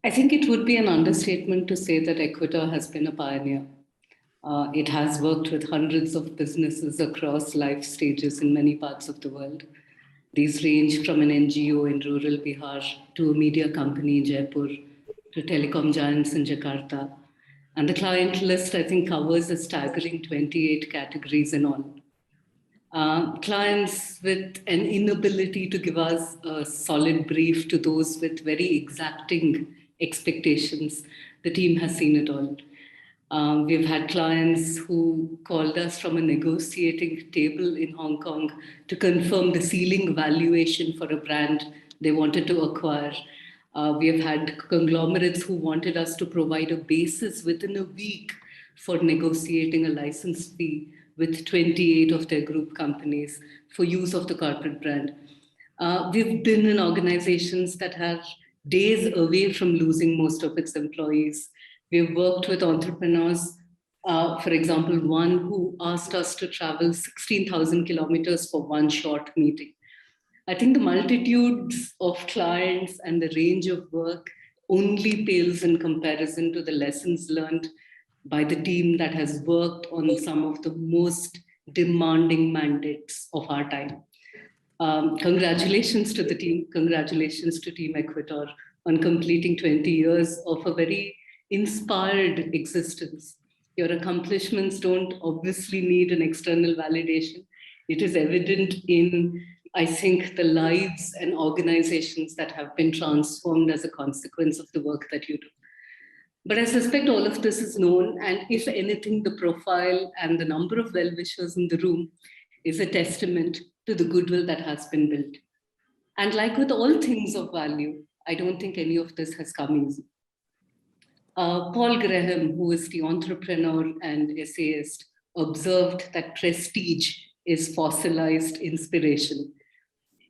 I think it would be an understatement to say that Ecuador has been a pioneer. It has worked with hundreds of businesses across life stages in many parts of the world. These range from an NGO in rural Bihar to a media company in Jaipur to telecom giants in Jakarta. And the client list, I think, covers a staggering 28 categories in all. Clients with an inability to give us a solid brief to those with very exacting expectations. The team has seen it all. We've had clients who called us from a negotiating table in Hong Kong to confirm the ceiling valuation for a brand they wanted to acquire. We have had conglomerates who wanted us to provide a basis within a week for negotiating a license fee with 28 of their group companies for use of the corporate brand. We've been in organizations that are days away from losing most of its employees. We've worked with entrepreneurs, for example, one who asked us to travel 16,000 kilometers for one short meeting. I think the multitudes of clients and the range of work only pales in comparison to the lessons learned by the team that has worked on some of the most demanding mandates of our time. Congratulations to the team. Congratulations to Team Ecuador on completing 20 years of a very inspired existence. Your accomplishments don't obviously need an external validation. It is evident in, I think, the lives and organizations that have been transformed as a consequence of the work that you do. But I suspect all of this is known, and if anything, the profile and the number of well-wishers in the room is a testament to the goodwill that has been built. And like with all things of value, I don't think any of this has come easy. Paul Graham, who is the entrepreneur and essayist, observed that prestige is fossilized inspiration.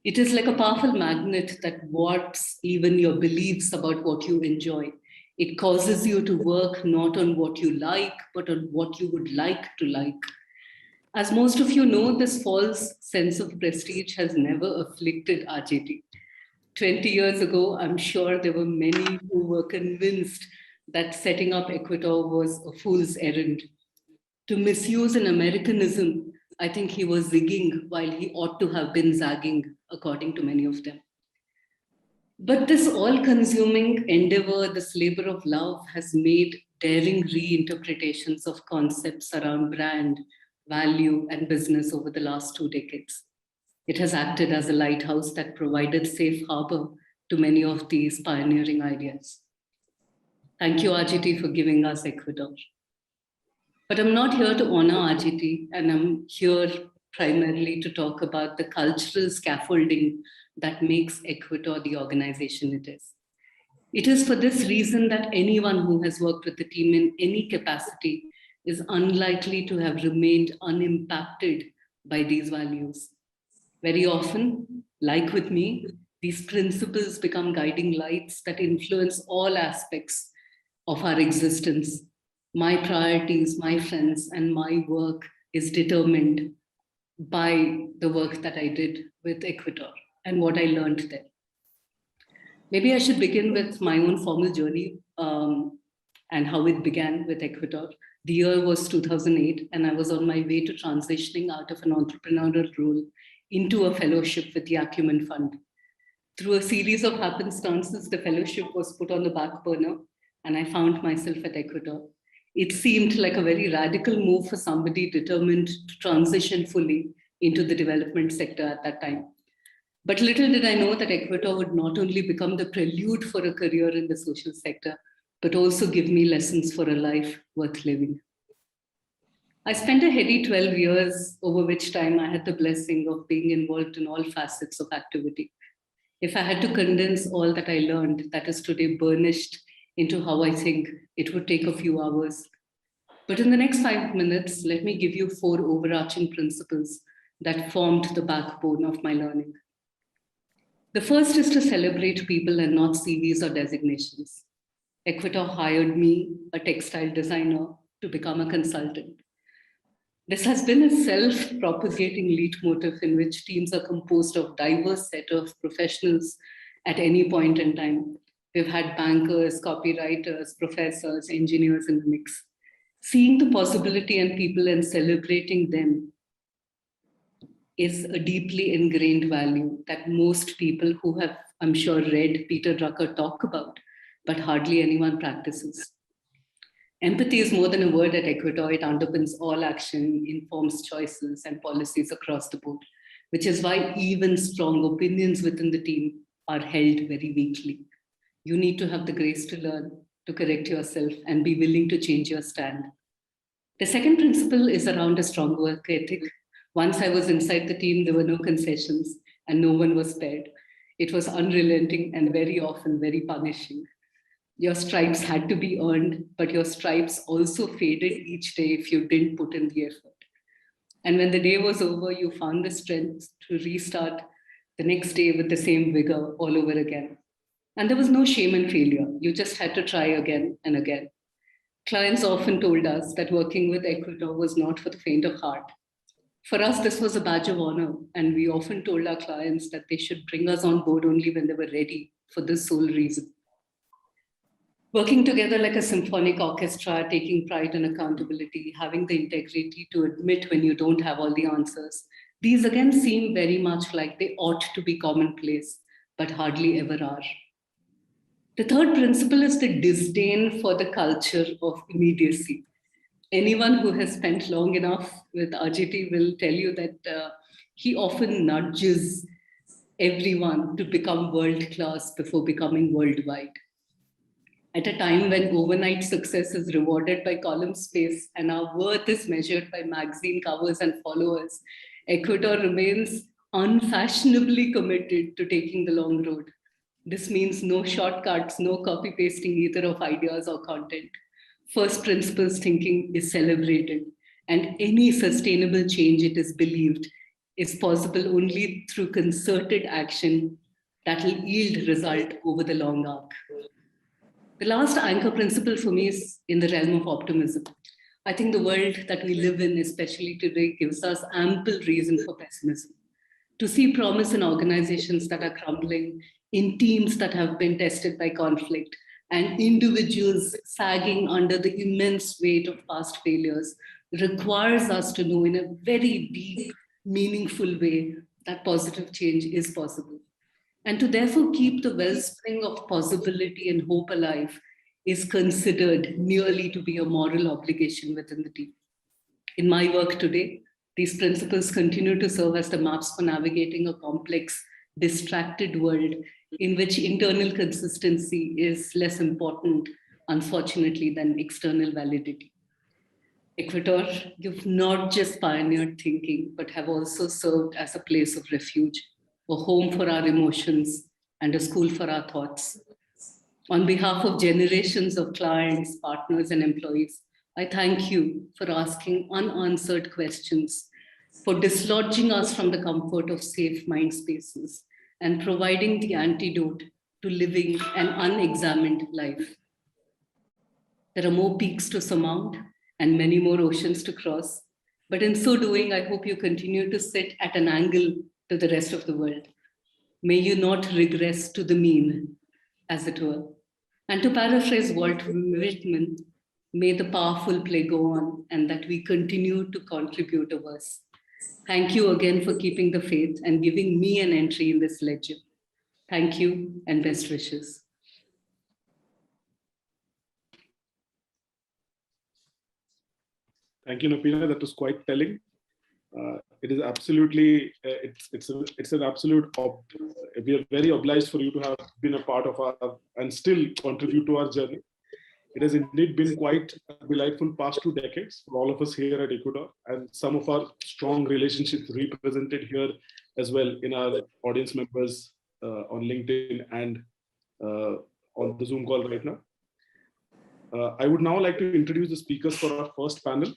It is like a powerful magnet that warps even your beliefs about what you enjoy. It causes you to work not on what you like, but on what you would like to like. As most of you know, this false sense of prestige has never afflicted RJT. 20 years ago, I'm sure there were many who were convinced that setting up Ecuador was a fool's errand. To misuse an Americanism, I think he was zigging while he ought to have been zagging, according to many of them. But this all-consuming endeavor, this labor of love, has made daring reinterpretations of concepts around brand, value, and business over the last 2 decades. It has acted as a lighthouse that provided safe harbor to many of these pioneering ideas. Thank you, RGT, for giving us Ecuador. But I'm not here to honor RGT, and I'm here primarily to talk about the cultural scaffolding that makes Ecuador the organization it is. It is for this reason that anyone who has worked with the team in any capacity is unlikely to have remained unimpacted by these values. Very often, like with me, these principles become guiding lights that influence all aspects of our existence. My priorities, my friends, and my work is determined by the work that I did with Ecuador and what I learned there. Maybe I should begin with my own formal journey and how it began with Ecuador. The year was 2008, and I was on my way to transitioning out of an entrepreneurial role into a fellowship with the Acumen Fund. Through a series of happenstances, the fellowship was put on the back burner, and I found myself at Ecuador. It seemed like a very radical move for somebody determined to transition fully into the development sector at that time. But little did I know that Ecuador would not only become the prelude for a career in the social sector, but also give me lessons for a life worth living. I spent a heady 12 years, over which time I had the blessing of being involved in all facets of activity. If I had to condense all that I learned, that is today burnished into how I think, it would take a few hours. But in the next 5 minutes, let me give you 4 overarching principles that formed the backbone of my learning. The first is to celebrate people and not CVs or designations. Ecuador hired me, a textile designer, to become a consultant. This has been a self-propagating leitmotif in which teams are composed of diverse set of professionals at any point in time. We've had bankers, copywriters, professors, engineers in the mix. Seeing the possibility in people and celebrating them is a deeply ingrained value that most people who have, I'm sure, read Peter Drucker talk about, but hardly anyone practices. Empathy is more than a word at Ecuador. It underpins all action, informs choices and policies across the board, which is why even strong opinions within the team are held very weakly. You need to have the grace to learn, to correct yourself, and be willing to change your stand. The second principle is around a strong work ethic. Once I was inside the team, there were no concessions and no one was spared. It was unrelenting and very often very punishing. Your stripes had to be earned, but your stripes also faded each day if you didn't put in the effort. And when the day was over, you found the strength to restart the next day with the same vigor all over again. And there was no shame in failure. You just had to try again and again. Clients often told us that working with Ecuador was not for the faint of heart. For us, this was a badge of honor, and we often told our clients that they should bring us on board only when they were ready for this sole reason. Working together like a symphonic orchestra, taking pride and accountability, having the integrity to admit when you don't have all the answers. These again seem very much like they ought to be commonplace, but hardly ever are. The third principle is the disdain for the culture of immediacy. Anyone who has spent long enough with RGT will tell you that he often nudges everyone to become world class before becoming worldwide. At a time when overnight success is rewarded by column space and our worth is measured by magazine covers and followers, Ecuador remains unfashionably committed to taking the long road. This means no shortcuts, no copy pasting either of ideas or content. First principles thinking is celebrated, and any sustainable change, it is believed, is possible only through concerted action that will yield result over the long arc. The last anchor principle for me is in the realm of optimism. I think the world that we live in, especially today, gives us ample reason for pessimism. To see promise in organizations that are crumbling, in teams that have been tested by conflict, and individuals sagging under the immense weight of past failures requires us to know in a very deep, meaningful way that positive change is possible. And to therefore keep the wellspring of possibility and hope alive is considered nearly to be a moral obligation within the team. In my work today, these principles continue to serve as the maps for navigating a complex, distracted world in which internal consistency is less important, unfortunately, than external validity. Ecuador, you've not just pioneered thinking, but have also served as a place of refuge, a home for our emotions, and a school for our thoughts. On behalf of generations of clients, partners, and employees, I thank you for asking unanswered questions, for dislodging us from the comfort of safe mind spaces, and providing the antidote to living an unexamined life. There are more peaks to surmount and many more oceans to cross. But in so doing, I hope you continue to sit at an angle to the rest of the world. May you not regress to the mean, as it were. And to paraphrase Walt Whitman, may the powerful play go on and that we continue to contribute a verse. Thank you again for keeping the faith and giving me an entry in this ledger. Thank you and best wishes. Thank you, Napina. That was quite telling. It is absolutely, it's an absolute, we are very obliged for you to have been a part of our, and still contribute to our journey. It has indeed been quite a delightful past 2 decades for all of us here at Ecuador, and some of our strong relationships represented here as well in our audience members on LinkedIn and on the Zoom call right now. I would now like to introduce the speakers for our first panel.